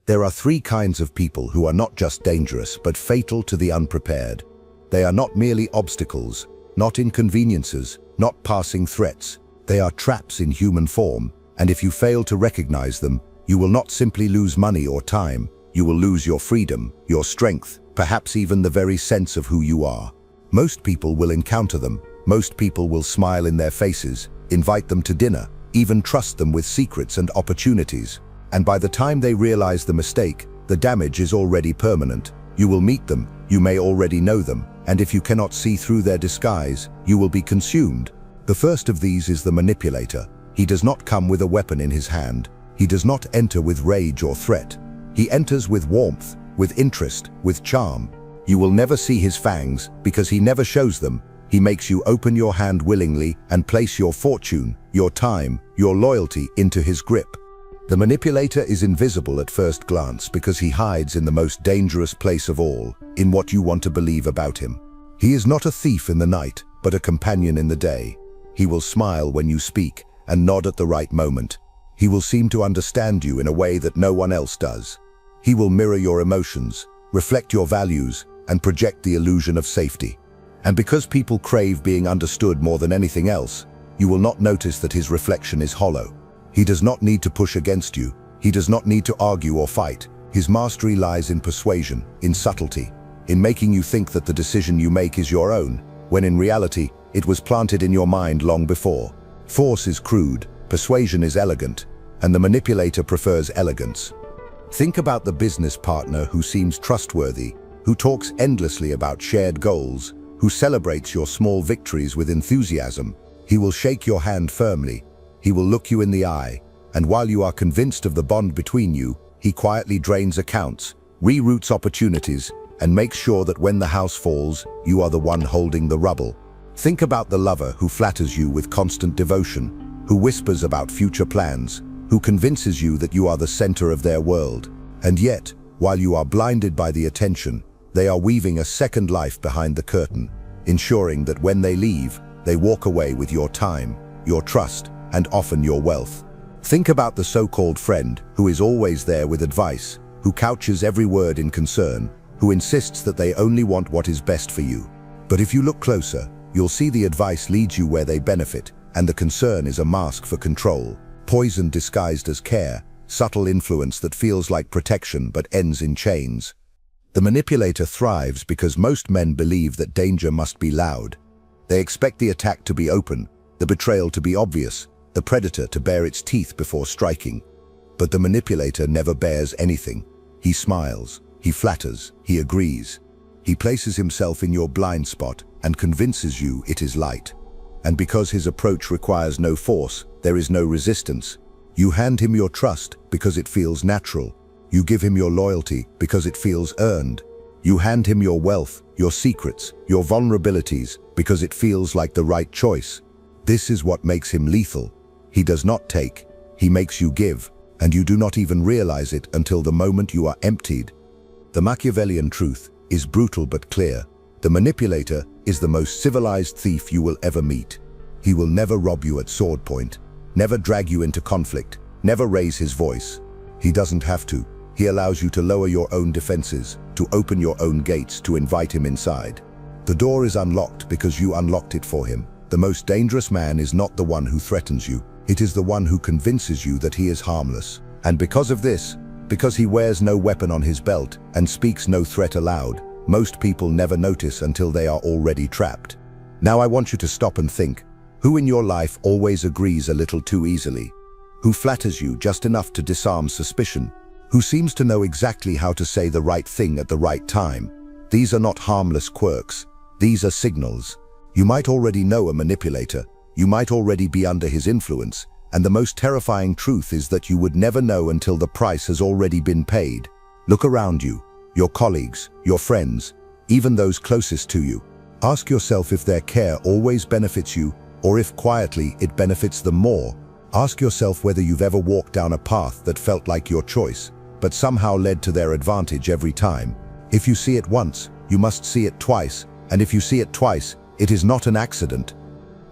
There are three kinds of people who are not just dangerous, but fatal to the unprepared. They are not merely obstacles, not inconveniences, not passing threats. They are traps in human form, and if you fail to recognize them, you will not simply lose money or time, you will lose your freedom, your strength, perhaps even the very sense of who you are. Most people will encounter them. Most people will smile in their faces, invite them to dinner, even trust them with secrets and opportunities. And by the time they realize the mistake, the damage is already permanent. You will meet them, you may already know them, and if you cannot see through their disguise, you will be consumed. The first of these is the manipulator. He does not come with a weapon in his hand. He does not enter with rage or threat. He enters with warmth, with interest, with charm. You will never see his fangs because he never shows them. He makes you open your hand willingly and place your fortune, your time, your loyalty into his grip. The manipulator is invisible at first glance because he hides in the most dangerous place of all, in what you want to believe about him. He is not a thief in the night, but a companion in the day. He will smile when you speak and nod at the right moment. He will seem to understand you in a way that no one else does. He will mirror your emotions, reflect your values, and project the illusion of safety. And because people crave being understood more than anything else, you will not notice that his reflection is hollow. He does not need to push against you. He does not need to argue or fight. His mastery lies in persuasion, in subtlety, in making you think that the decision you make is your own, when in reality, it was planted in your mind long before. Force is crude, persuasion is elegant, and the manipulator prefers elegance. Think about the business partner who seems trustworthy, who talks endlessly about shared goals, who celebrates your small victories with enthusiasm. He will shake your hand firmly. He will look you in the eye, and while you are convinced of the bond between you, he quietly drains accounts, reroutes opportunities, and makes sure that when the house falls, you are the one holding the rubble. Think about the lover who flatters you with constant devotion, who whispers about future plans, who convinces you that you are the center of their world. And yet, while you are blinded by the attention, they are weaving a second life behind the curtain, ensuring that when they leave, they walk away with your time, your trust, and often your wealth. Think about the so-called friend who is always there with advice, who couches every word in concern, who insists that they only want what is best for you. But if you look closer, you'll see the advice leads you where they benefit, and the concern is a mask for control, poison disguised as care, subtle influence that feels like protection but ends in chains. The manipulator thrives because most men believe that danger must be loud. They expect the attack to be open, the betrayal to be obvious, the predator to bare its teeth before striking. But the manipulator never bares anything. He smiles, he flatters, he agrees. He places himself in your blind spot and convinces you it is light. And because his approach requires no force, there is no resistance. You hand him your trust because it feels natural. You give him your loyalty because it feels earned. You hand him your wealth, your secrets, your vulnerabilities because it feels like the right choice. This is what makes him lethal. He does not take, he makes you give, and you do not even realize it until the moment you are emptied. The Machiavellian truth is brutal but clear. The manipulator is the most civilized thief you will ever meet. He will never rob you at sword point, never drag you into conflict, never raise his voice. He doesn't have to. He allows you to lower your own defenses, to open your own gates, to invite him inside. The door is unlocked because you unlocked it for him. The most dangerous man is not the one who threatens you. It is the one who convinces you that he is harmless. And because of this, because he wears no weapon on his belt and speaks no threat aloud, most people never notice until they are already trapped. Now I want you to stop and think. Who in your life always agrees a little too easily? Who flatters you just enough to disarm suspicion? Who seems to know exactly how to say the right thing at the right time? These are not harmless quirks. These are signals. You might already know a manipulator. You might already be under his influence. And the most terrifying truth is that you would never know until the price has already been paid. Look around you, your colleagues, your friends, even those closest to you. Ask yourself if their care always benefits you, or if quietly it benefits them more. Ask yourself whether you've ever walked down a path that felt like your choice, but somehow led to their advantage every time. If you see it once, you must see it twice, and if you see it twice, it is not an accident.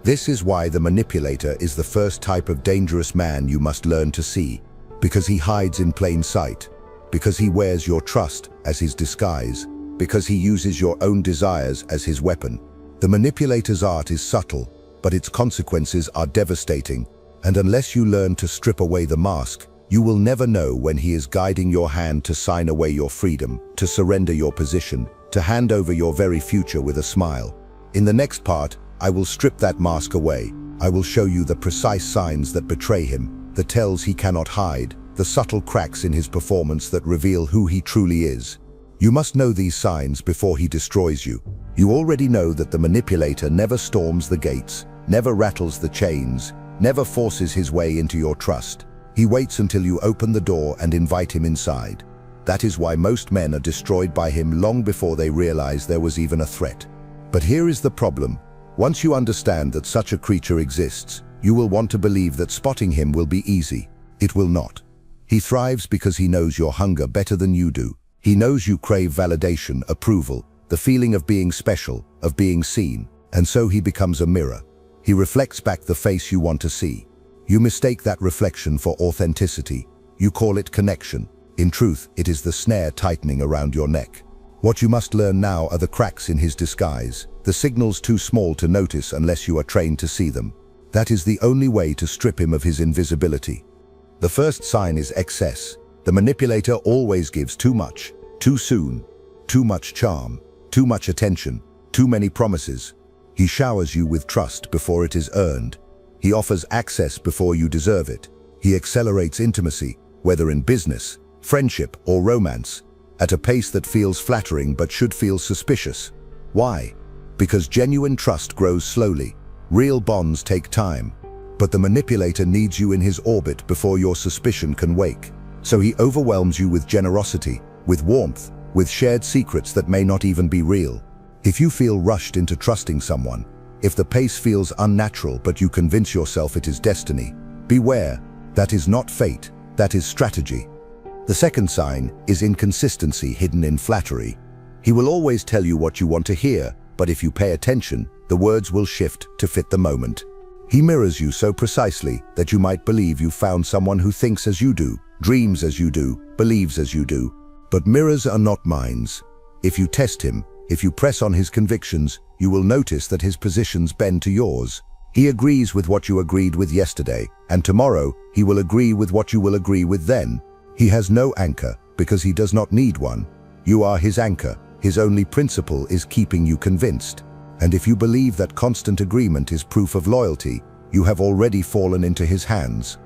This is why the manipulator is the first type of dangerous man you must learn to see, because he hides in plain sight. because he wears your trust as his disguise, because he uses your own desires as his weapon. The manipulator's art is subtle, but its consequences are devastating, and unless you learn to strip away the mask, you will never know when he is guiding your hand to sign away your freedom, to surrender your position, to hand over your very future with a smile. In the next part, I will strip that mask away. I will show you the precise signs that betray him, the tells he cannot hide, the subtle cracks in his performance that reveal who he truly is. You must know these signs before he destroys you. You already know that the manipulator never storms the gates, never rattles the chains, never forces his way into your trust. He waits until you open the door and invite him inside. That is why most men are destroyed by him long before they realize there was even a threat. But here is the problem. Once you understand that such a creature exists, you will want to believe that spotting him will be easy. It will not. He thrives because he knows your hunger better than you do. He knows you crave validation, approval, the feeling of being special, of being seen, and so he becomes a mirror. He reflects back the face you want to see. You mistake that reflection for authenticity. You call it connection. In truth, it is the snare tightening around your neck. What you must learn now are the cracks in his disguise, the signals too small to notice unless you are trained to see them. That is the only way to strip him of his invisibility. The first sign is excess. The manipulator always gives too much, too soon, too much charm, too much attention, too many promises. He showers you with trust before it is earned. He offers access before you deserve it. He accelerates intimacy, whether in business, friendship, or romance, at a pace that feels flattering but should feel suspicious. Why? Because genuine trust grows slowly. Real bonds take time. But the manipulator needs you in his orbit before your suspicion can wake. So he overwhelms you with generosity, with warmth, with shared secrets that may not even be real. If you feel rushed into trusting someone, if the pace feels unnatural but you convince yourself it is destiny, beware. That is not fate, that is strategy. The second sign is inconsistency hidden in flattery. He will always tell you what you want to hear, but if you pay attention, the words will shift to fit the moment. He mirrors you so precisely that you might believe you found someone who thinks as you do, dreams as you do, believes as you do. But mirrors are not minds. If you test him, if you press on his convictions, you will notice that his positions bend to yours. He agrees with what you agreed with yesterday, and tomorrow he will agree with what you will agree with then. He has no anchor because he does not need one. You are his anchor. His only principle is keeping you convinced. And if you believe that constant agreement is proof of loyalty, you have already fallen into his hands.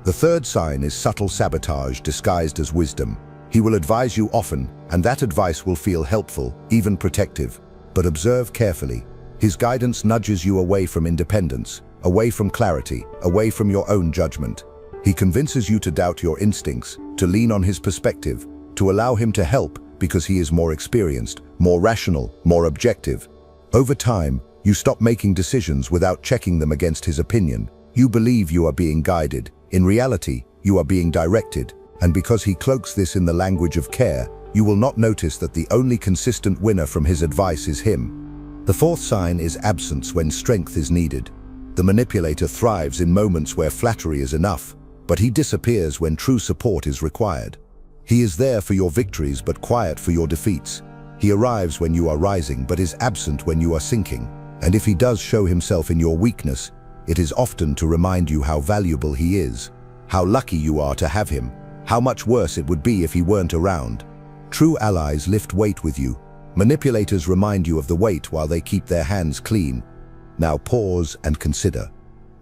The third sign is subtle sabotage disguised as wisdom. He will advise you often, and that advice will feel helpful, even protective. But observe carefully. His guidance nudges you away from independence, away from clarity, away from your own judgment. He convinces you to doubt your instincts, to lean on his perspective, to allow him to help because he is more experienced, more rational, more objective. Over time, you stop making decisions without checking them against his opinion. You believe you are being guided. In reality, you are being directed. And because he cloaks this in the language of care, you will not notice that the only consistent winner from his advice is him. The fourth sign is absence when strength is needed. The manipulator thrives in moments where flattery is enough, but he disappears when true support is required. He is there for your victories but quiet for your defeats. He arrives when you are rising but is absent when you are sinking. And if he does show himself in your weakness, it is often to remind you how valuable he is, how lucky you are to have him, how much worse it would be if he weren't around. True allies lift weight with you. Manipulators remind you of the weight while they keep their hands clean. Now pause and consider.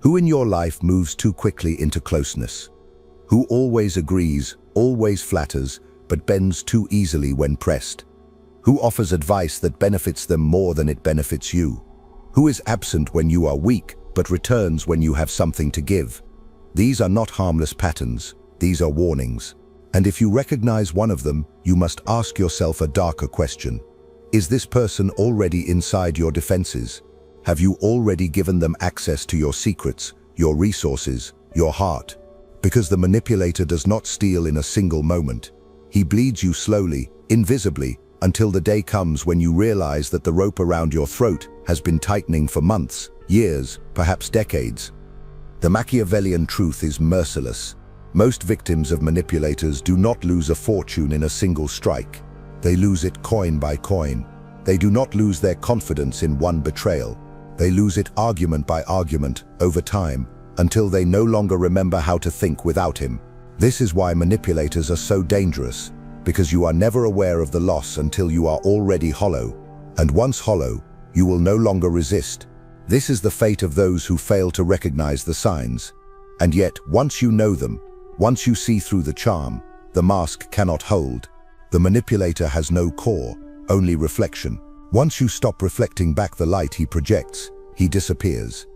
Who in your life moves too quickly into closeness? Who always agrees, always flatters, but bends too easily when pressed? Who offers advice that benefits them more than it benefits you? Who is absent when you are weak, but returns when you have something to give? These are not harmless patterns. These are warnings. And if you recognize one of them, you must ask yourself a darker question. Is this person already inside your defenses? Have you already given them access to your secrets, your resources, your heart? Because the manipulator does not steal in a single moment. He bleeds you slowly, invisibly, until the day comes when you realize that the rope around your throat has been tightening for months, years, perhaps decades. The Machiavellian truth is merciless. Most victims of manipulators do not lose a fortune in a single strike. They lose it coin by coin. They do not lose their confidence in one betrayal. They lose it argument by argument, over time, until they no longer remember how to think without him. This is why manipulators are so dangerous, because you are never aware of the loss until you are already hollow. And once hollow, you will no longer resist. This is the fate of those who fail to recognize the signs. And yet, once you know them, once you see through the charm, the mask cannot hold. The manipulator has no core, only reflection. Once you stop reflecting back the light he projects, he disappears.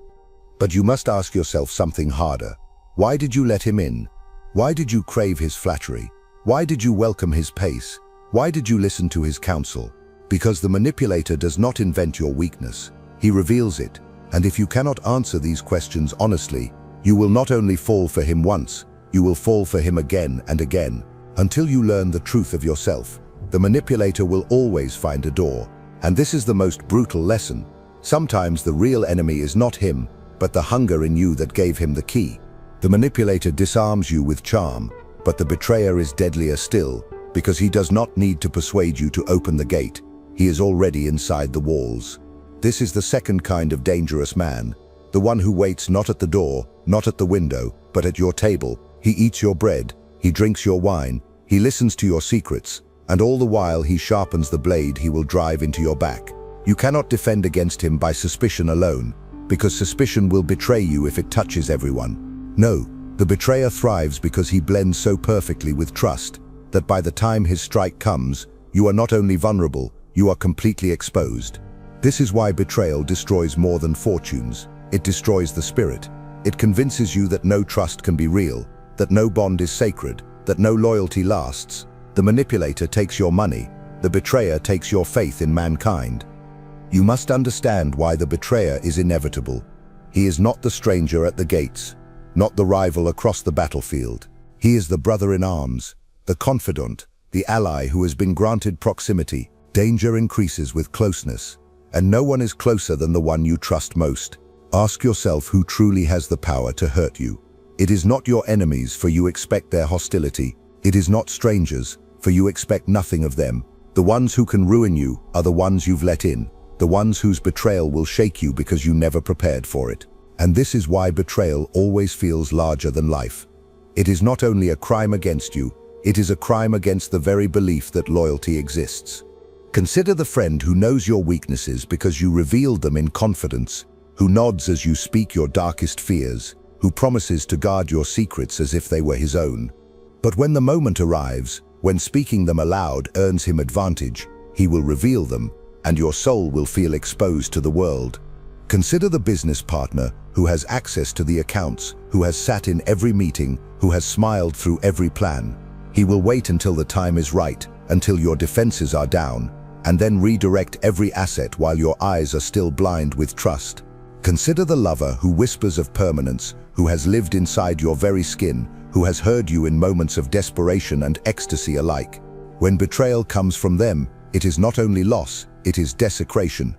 But you must ask yourself something harder. Why did you let him in? Why did you crave his flattery? Why did you welcome his pace? Why did you listen to his counsel? Because the manipulator does not invent your weakness. He reveals it. And if you cannot answer these questions honestly, you will not only fall for him once, you will fall for him again and again, until you learn the truth of yourself. The manipulator will always find a door. And this is the most brutal lesson. Sometimes the real enemy is not him, but the hunger in you that gave him the key. The manipulator disarms you with charm, but the betrayer is deadlier still, because he does not need to persuade you to open the gate. He is already inside the walls. This is the second kind of dangerous man, the one who waits not at the door, not at the window, but at your table. He eats your bread, he drinks your wine, he listens to your secrets, and all the while he sharpens the blade he will drive into your back. You cannot defend against him by suspicion alone, because suspicion will betray you if it touches everyone. No, the betrayer thrives because he blends so perfectly with trust that by the time his strike comes, you are not only vulnerable, you are completely exposed. This is why betrayal destroys more than fortunes. It destroys the spirit. It convinces you that no trust can be real, that no bond is sacred, that no loyalty lasts. The manipulator takes your money, the betrayer takes your faith in mankind. You must understand why the betrayer is inevitable. He is not the stranger at the gates, not the rival across the battlefield. He is the brother in arms, the confidant, the ally who has been granted proximity. Danger increases with closeness, and no one is closer than the one you trust most. Ask yourself who truly has the power to hurt you. It is not your enemies, for you expect their hostility. It is not strangers, for you expect nothing of them. The ones who can ruin you are the ones you've let in, the ones whose betrayal will shake you because you never prepared for it. And this is why betrayal always feels larger than life. It is not only a crime against you, it is a crime against the very belief that loyalty exists. Consider the friend who knows your weaknesses because you revealed them in confidence, who nods as you speak your darkest fears, who promises to guard your secrets as if they were his own. But when the moment arrives, when speaking them aloud earns him advantage, he will reveal them, and your soul will feel exposed to the world. Consider the business partner who has access to the accounts, who has sat in every meeting, who has smiled through every plan. He will wait until the time is right, until your defenses are down, and then redirect every asset while your eyes are still blind with trust. Consider the lover who whispers of permanence, who has lived inside your very skin, who has heard you in moments of desperation and ecstasy alike. When betrayal comes from them, it is not only loss, it is desecration.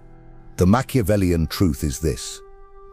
The Machiavellian truth is this: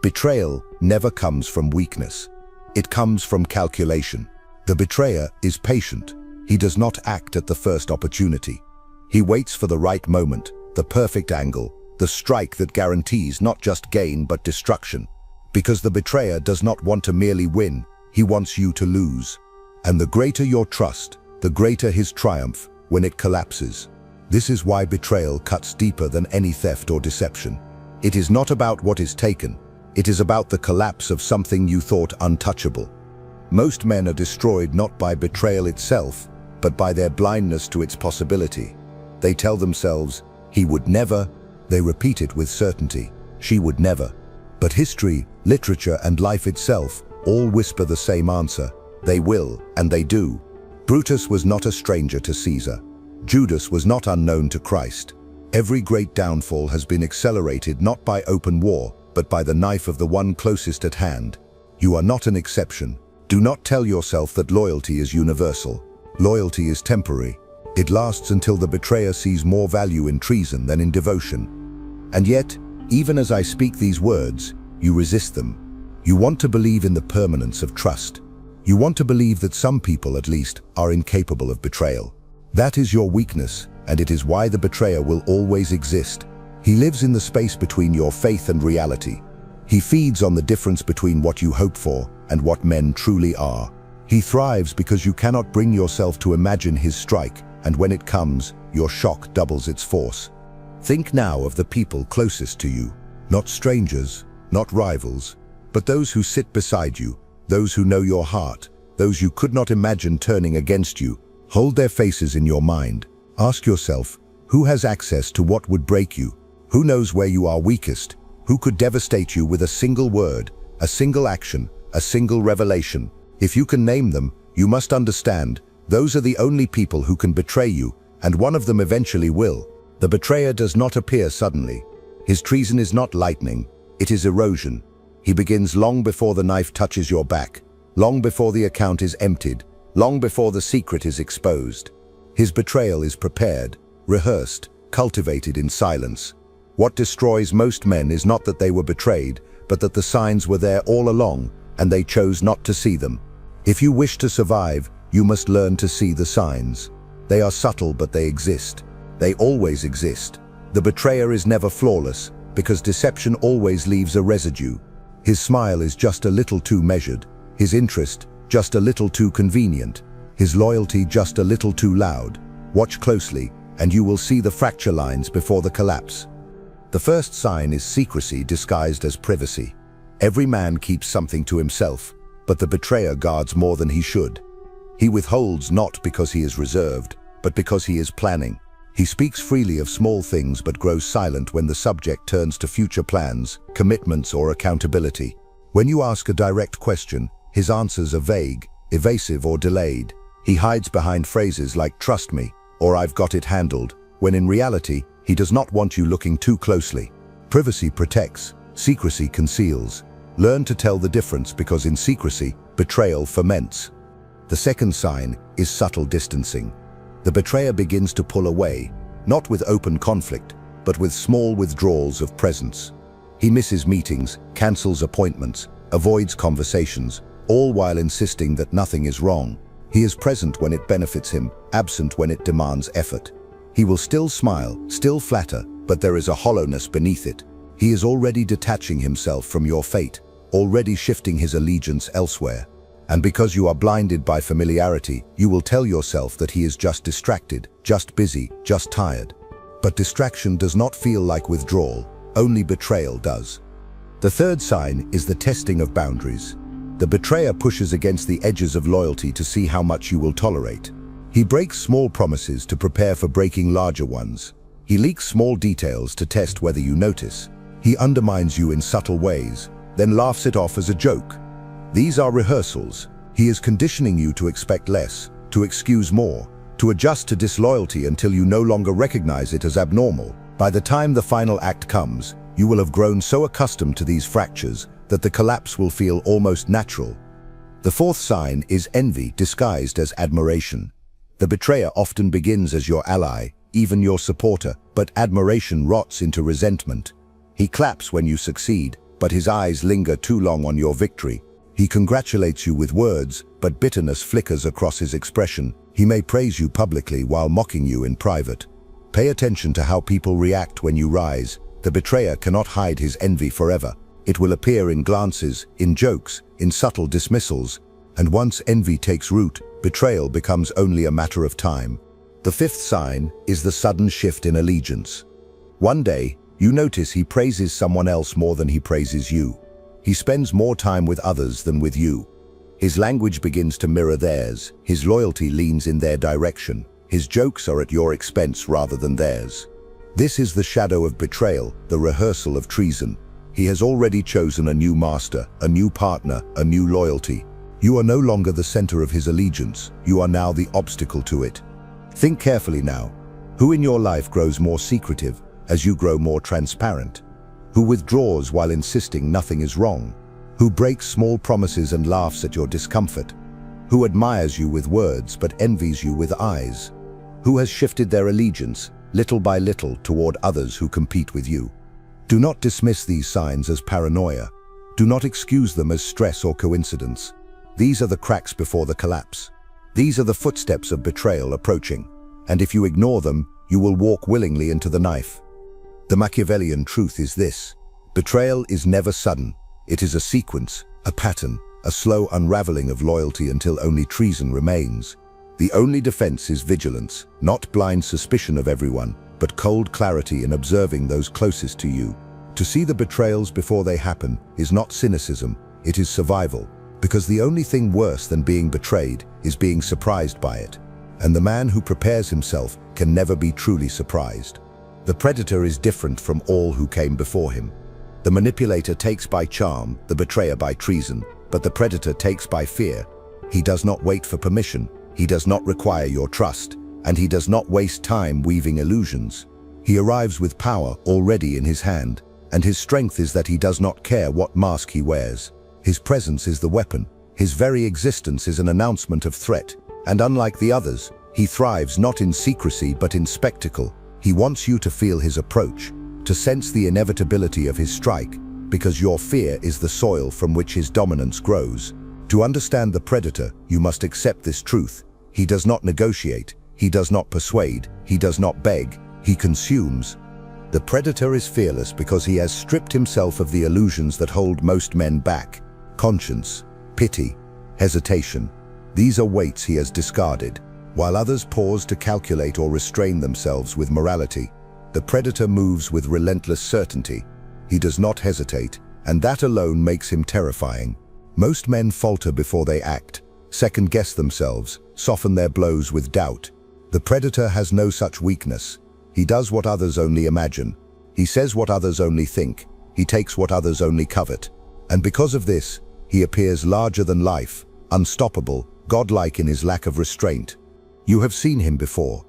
betrayal never comes from weakness. It comes from calculation. The betrayer is patient. He does not act at the first opportunity. He waits for the right moment, the perfect angle, the strike that guarantees not just gain but destruction. Because the betrayer does not want to merely win, he wants you to lose. And the greater your trust, the greater his triumph when it collapses. This is why betrayal cuts deeper than any theft or deception. It is not about what is taken. It is about the collapse of something you thought untouchable. Most men are destroyed not by betrayal itself, but by their blindness to its possibility. They tell themselves, he would never. They repeat it with certainty, she would never. But history, literature, and life itself all whisper the same answer: they will, and they do. Brutus was not a stranger to Caesar. Judas was not unknown to Christ. Every great downfall has been accelerated not by open war, but by the knife of the one closest at hand. You are not an exception. Do not tell yourself that loyalty is universal. Loyalty is temporary. It lasts until the betrayer sees more value in treason than in devotion. And yet, even as I speak these words, you resist them. You want to believe in the permanence of trust. You want to believe that some people, at least, are incapable of betrayal. That is your weakness, and it is why the betrayer will always exist. He lives in the space between your faith and reality. He feeds on the difference between what you hope for and what men truly are. He thrives because you cannot bring yourself to imagine his strike, and when it comes, your shock doubles its force. Think now of the people closest to you, not strangers, not rivals, but those who sit beside you, those who know your heart, those you could not imagine turning against you. Hold their faces in your mind. Ask yourself, who has access to what would break you? Who knows where you are weakest? Who could devastate you with a single word, a single action, a single revelation? If you can name them, you must understand, those are the only people who can betray you, and one of them eventually will. The betrayer does not appear suddenly. His treason is not lightning, it is erosion. He begins long before the knife touches your back, long before the account is emptied, long before the secret is exposed. His betrayal is prepared, rehearsed, cultivated in silence. What destroys most men is not that they were betrayed, but that the signs were there all along, and they chose not to see them. If you wish to survive, you must learn to see the signs. They are subtle, but they exist. They always exist. The betrayer is never flawless, because deception always leaves a residue. His smile is just a little too measured, his interest just a little too convenient, his loyalty just a little too loud. Watch closely, and you will see the fracture lines before the collapse. The first sign is secrecy disguised as privacy. Every man keeps something to himself, but the betrayer guards more than he should. He withholds not because he is reserved, but because he is planning. He speaks freely of small things but grows silent when the subject turns to future plans, commitments, or accountability. When you ask a direct question, his answers are vague, evasive, or delayed. He hides behind phrases like "trust me" or "I've got it handled," when in reality, he does not want you looking too closely. Privacy protects, secrecy conceals. Learn to tell the difference, because in secrecy, betrayal ferments. The second sign is subtle distancing. The betrayer begins to pull away, not with open conflict, but with small withdrawals of presence. He misses meetings, cancels appointments, avoids conversations, all while insisting that nothing is wrong. He is present when it benefits him, absent when it demands effort. He will still smile, still flatter, but there is a hollowness beneath it. He is already detaching himself from your fate, already shifting his allegiance elsewhere. And because you are blinded by familiarity, you will tell yourself that he is just distracted, just busy, just tired. But distraction does not feel like withdrawal, only betrayal does. The third sign is the testing of boundaries. The betrayer pushes against the edges of loyalty to see how much you will tolerate. He breaks small promises to prepare for breaking larger ones. He leaks small details to test whether you notice. He undermines you in subtle ways, then laughs it off as a joke. These are rehearsals. He is conditioning you to expect less, to excuse more, to adjust to disloyalty until you no longer recognize it as abnormal. By the time the final act comes, you will have grown so accustomed to these fractures that the collapse will feel almost natural. The fourth sign is envy disguised as admiration. The betrayer often begins as your ally, even your supporter, but admiration rots into resentment. He claps when you succeed, but his eyes linger too long on your victory. He congratulates you with words, but bitterness flickers across his expression. He may praise you publicly while mocking you in private. Pay attention to how people react when you rise. The betrayer cannot hide his envy forever. It will appear in glances, in jokes, in subtle dismissals. And once envy takes root, betrayal becomes only a matter of time. The fifth sign is the sudden shift in allegiance. One day, you notice he praises someone else more than he praises you. He spends more time with others than with you. His language begins to mirror theirs. His loyalty leans in their direction. His jokes are at your expense rather than theirs. This is the shadow of betrayal, the rehearsal of treason. He has already chosen a new master, a new partner, a new loyalty. You are no longer the center of his allegiance. You are now the obstacle to it. Think carefully now. Who in your life grows more secretive as you grow more transparent? Who withdraws while insisting nothing is wrong? Who breaks small promises and laughs at your discomfort? Who admires you with words but envies you with eyes? Who has shifted their allegiance, little by little, toward others who compete with you? Do not dismiss these signs as paranoia. Do not excuse them as stress or coincidence. These are the cracks before the collapse. These are the footsteps of betrayal approaching, and if you ignore them, you will walk willingly into the knife. The Machiavellian truth is this: betrayal is never sudden. It is a sequence, a pattern, a slow unraveling of loyalty until only treason remains. The only defense is vigilance, not blind suspicion of everyone, but cold clarity in observing those closest to you. To see the betrayals before they happen is not cynicism, it is survival, because the only thing worse than being betrayed is being surprised by it. And the man who prepares himself can never be truly surprised. The predator is different from all who came before him. The manipulator takes by charm, the betrayer by treason, but the predator takes by fear. He does not wait for permission, he does not require your trust, and he does not waste time weaving illusions. He arrives with power already in his hand, and his strength is that he does not care what mask he wears. His presence is the weapon, his very existence is an announcement of threat, and unlike the others, he thrives not in secrecy but in spectacle. He wants you to feel his approach, to sense the inevitability of his strike, because your fear is the soil from which his dominance grows. To understand the predator, you must accept this truth: he does not negotiate, he does not persuade, he does not beg, he consumes. The predator is fearless because he has stripped himself of the illusions that hold most men back: conscience, pity, hesitation. These are weights he has discarded. While others pause to calculate or restrain themselves with morality, the predator moves with relentless certainty. He does not hesitate, and that alone makes him terrifying. Most men falter before they act, second-guess themselves, soften their blows with doubt. The predator has no such weakness. He does what others only imagine. He says what others only think. He takes what others only covet. And because of this, he appears larger than life, unstoppable, godlike in his lack of restraint. You have seen him before.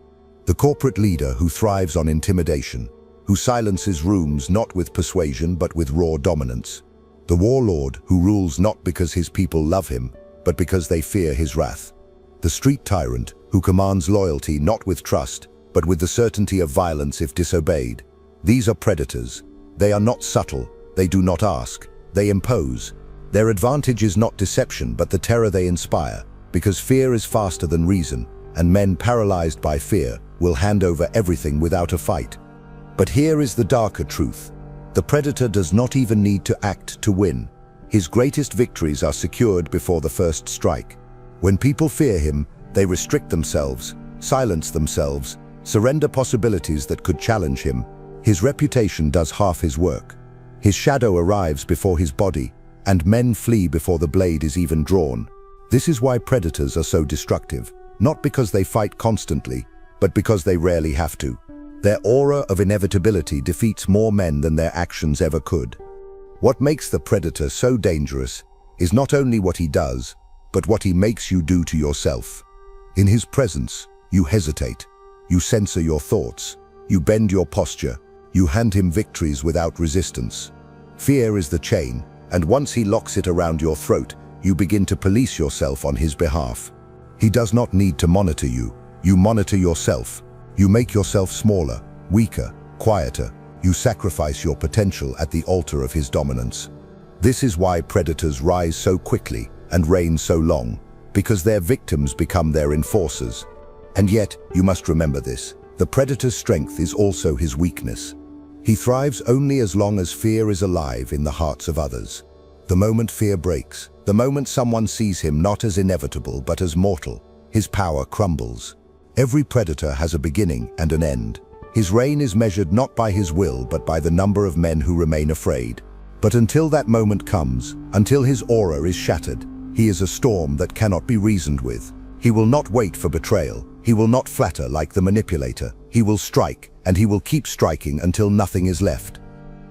The corporate leader who thrives on intimidation, who silences rooms not with persuasion but with raw dominance. The warlord who rules not because his people love him, but because they fear his wrath. The street tyrant who commands loyalty not with trust, but with the certainty of violence if disobeyed. These are predators. They are not subtle, they do not ask, they impose. Their advantage is not deception but the terror they inspire, because fear is faster than reason, and men paralyzed by fear will hand over everything without a fight. But here is the darker truth. The predator does not even need to act to win. His greatest victories are secured before the first strike. When people fear him, they restrict themselves, silence themselves, surrender possibilities that could challenge him. His reputation does half his work. His shadow arrives before his body, and men flee before the blade is even drawn. This is why predators are so destructive, not because they fight constantly, but because they rarely have to. Their aura of inevitability defeats more men than their actions ever could. What makes the predator so dangerous is not only what he does, but what he makes you do to yourself. In his presence, you hesitate, you censor your thoughts, you bend your posture, you hand him victories without resistance. Fear is the chain, and once he locks it around your throat, you begin to police yourself on his behalf. He does not need to monitor you, you monitor yourself. You make yourself smaller, weaker, quieter. You sacrifice your potential at the altar of his dominance. This is why predators rise so quickly and reign so long, because their victims become their enforcers. And yet, you must remember this: the predator's strength is also his weakness. He thrives only as long as fear is alive in the hearts of others. The moment fear breaks, the moment someone sees him not as inevitable but as mortal, his power crumbles. Every predator has a beginning and an end. His reign is measured not by his will but by the number of men who remain afraid. But until that moment comes, until his aura is shattered, he is a storm that cannot be reasoned with. He will not wait for betrayal. He will not flatter like the manipulator. He will strike, and he will keep striking until nothing is left.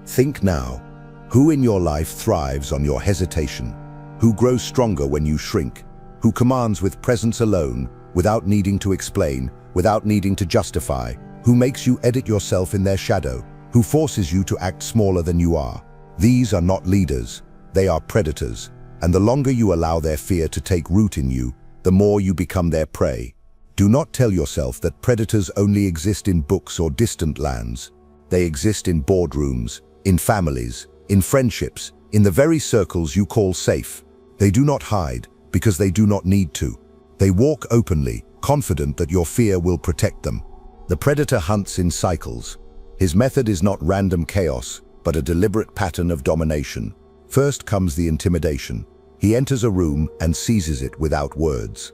Think now. Who in your life thrives on your hesitation? Who grows stronger when you shrink? Who commands with presence alone, without needing to explain, without needing to justify? Who makes you edit yourself in their shadow? Who forces you to act smaller than you are? These are not leaders, they are predators, and the longer you allow their fear to take root in you, the more you become their prey. Do not tell yourself that predators only exist in books or distant lands. They exist in boardrooms, in families, in friendships, in the very circles you call safe. They do not hide, because they do not need to. They walk openly, confident that your fear will protect them. The predator hunts in cycles. His method is not random chaos, but a deliberate pattern of domination. First comes the intimidation. He enters a room and seizes it without words.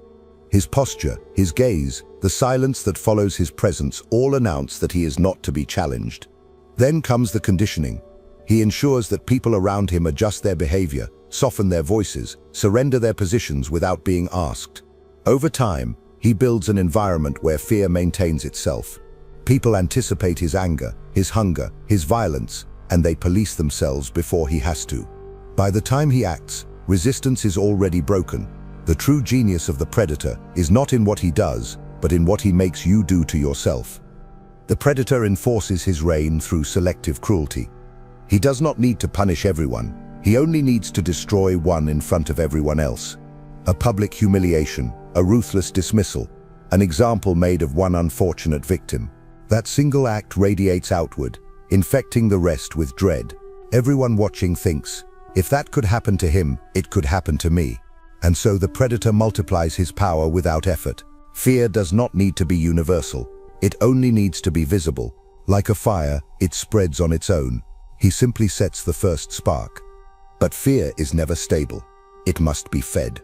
His posture, his gaze, the silence that follows his presence all announce that he is not to be challenged. Then comes the conditioning. He ensures that people around him adjust their behavior, soften their voices, surrender their positions without being asked. Over time, he builds an environment where fear maintains itself. People anticipate his anger, his hunger, his violence, and they police themselves before he has to. By the time he acts, resistance is already broken. The true genius of the predator is not in what he does, but in what he makes you do to yourself. The predator enforces his reign through selective cruelty. He does not need to punish everyone. He only needs to destroy one in front of everyone else. A public humiliation, a ruthless dismissal, an example made of one unfortunate victim. That single act radiates outward, infecting the rest with dread. Everyone watching thinks, if that could happen to him, it could happen to me. And so the predator multiplies his power without effort. Fear does not need to be universal. It only needs to be visible. Like a fire, it spreads on its own. He simply sets the first spark. But fear is never stable. It must be fed.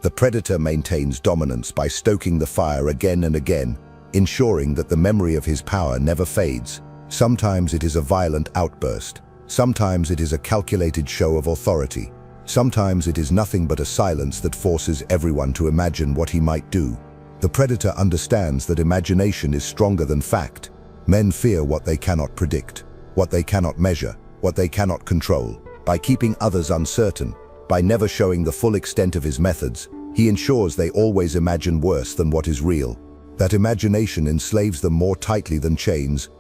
The predator maintains dominance by stoking the fire again and again, ensuring that the memory of his power never fades. Sometimes it is a violent outburst. Sometimes it is a calculated show of authority. Sometimes it is nothing but a silence that forces everyone to imagine what he might do. The predator understands that imagination is stronger than fact. Men fear what they cannot predict, what they cannot measure, what they cannot control. By keeping others uncertain, by never showing the full extent of his methods, he ensures they always imagine worse than what is real. That imagination enslaves them more tightly than chains.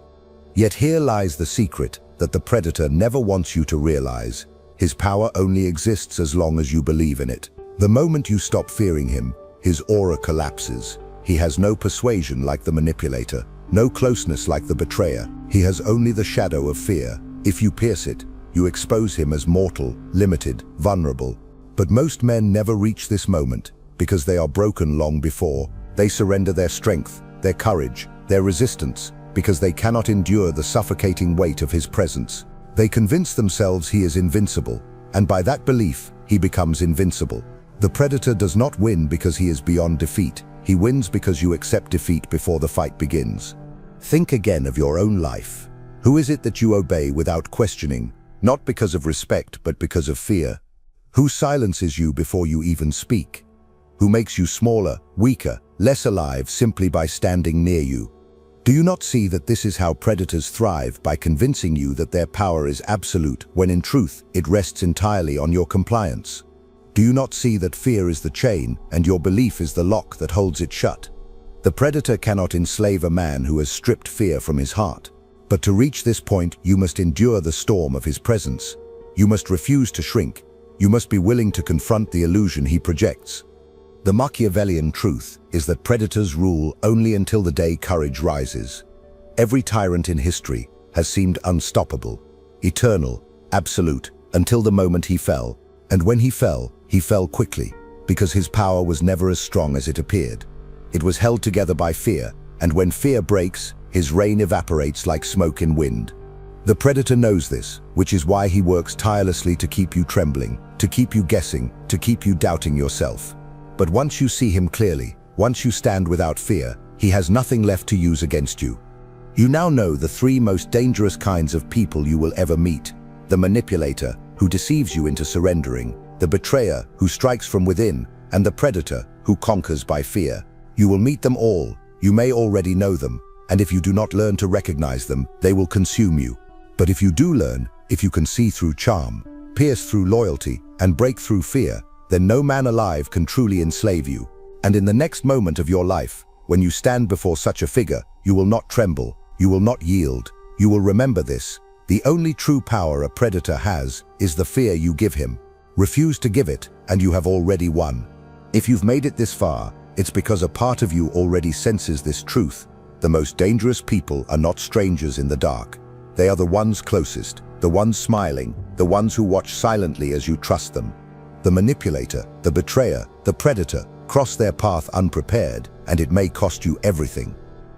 Yet here lies the secret that the predator never wants you to realize. His power only exists as long as you believe in it. The moment you stop fearing him, his aura collapses. He has no persuasion like the manipulator, no closeness like the betrayer. He has only the shadow of fear. If you pierce it, you expose him as mortal, limited, vulnerable. But most men never reach this moment because they are broken long before. They surrender their strength, their courage, their resistance, because they cannot endure the suffocating weight of his presence. They convince themselves he is invincible, and by that belief, he becomes invincible. The predator does not win because he is beyond defeat. He wins because you accept defeat before the fight begins. Think again of your own life. Who is it that you obey without questioning, not because of respect but because of fear? Who silences you before you even speak? Who makes you smaller, weaker, less alive simply by standing near you? Do you not see that this is how predators thrive, by convincing you that their power is absolute, when in truth it rests entirely on your compliance? Do you not see that fear is the chain, and your belief is the lock that holds it shut? The predator cannot enslave a man who has stripped fear from his heart. But to reach this point, you must endure the storm of his presence. You must refuse to shrink. You must be willing to confront the illusion he projects. The Machiavellian truth is that predators rule only until the day courage rises. Every tyrant in history has seemed unstoppable, eternal, absolute, until the moment he fell. And when he fell quickly, because his power was never as strong as it appeared. It was held together by fear, and when fear breaks, his reign evaporates like smoke in wind. The predator knows this, which is why he works tirelessly to keep you trembling, to keep you guessing, to keep you doubting yourself. But once you see him clearly, once you stand without fear, he has nothing left to use against you. You now know the three most dangerous kinds of people you will ever meet: the manipulator, who deceives you into surrendering; the betrayer, who strikes from within; and the predator, who conquers by fear. You will meet them all. You may already know them, and if you do not learn to recognize them, they will consume you. But if you do learn, if you can see through charm, pierce through loyalty, and break through fear, then no man alive can truly enslave you. And in the next moment of your life, when you stand before such a figure, you will not tremble, you will not yield. You will remember this: the only true power a predator has is the fear you give him. Refuse to give it, and you have already won. If you've made it this far, it's because a part of you already senses this truth. The most dangerous people are not strangers in the dark. They are the ones closest, the ones smiling, the ones who watch silently as you trust them. The manipulator, the betrayer, the predator cross their path unprepared, and it may cost you everything.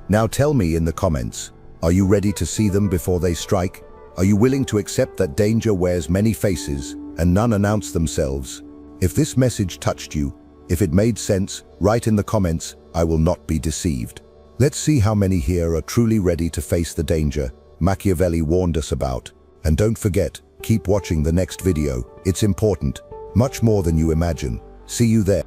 Now tell me in the comments, are you ready to see them before they strike? Are you willing to accept that danger wears many faces and none announce themselves? If this message touched you, if it made sense, write in the comments, I will not be deceived. Let's see how many here are truly ready to face the danger Machiavelli warned us about. And don't forget, keep watching the next video. It's important, much more than you imagine. See you there.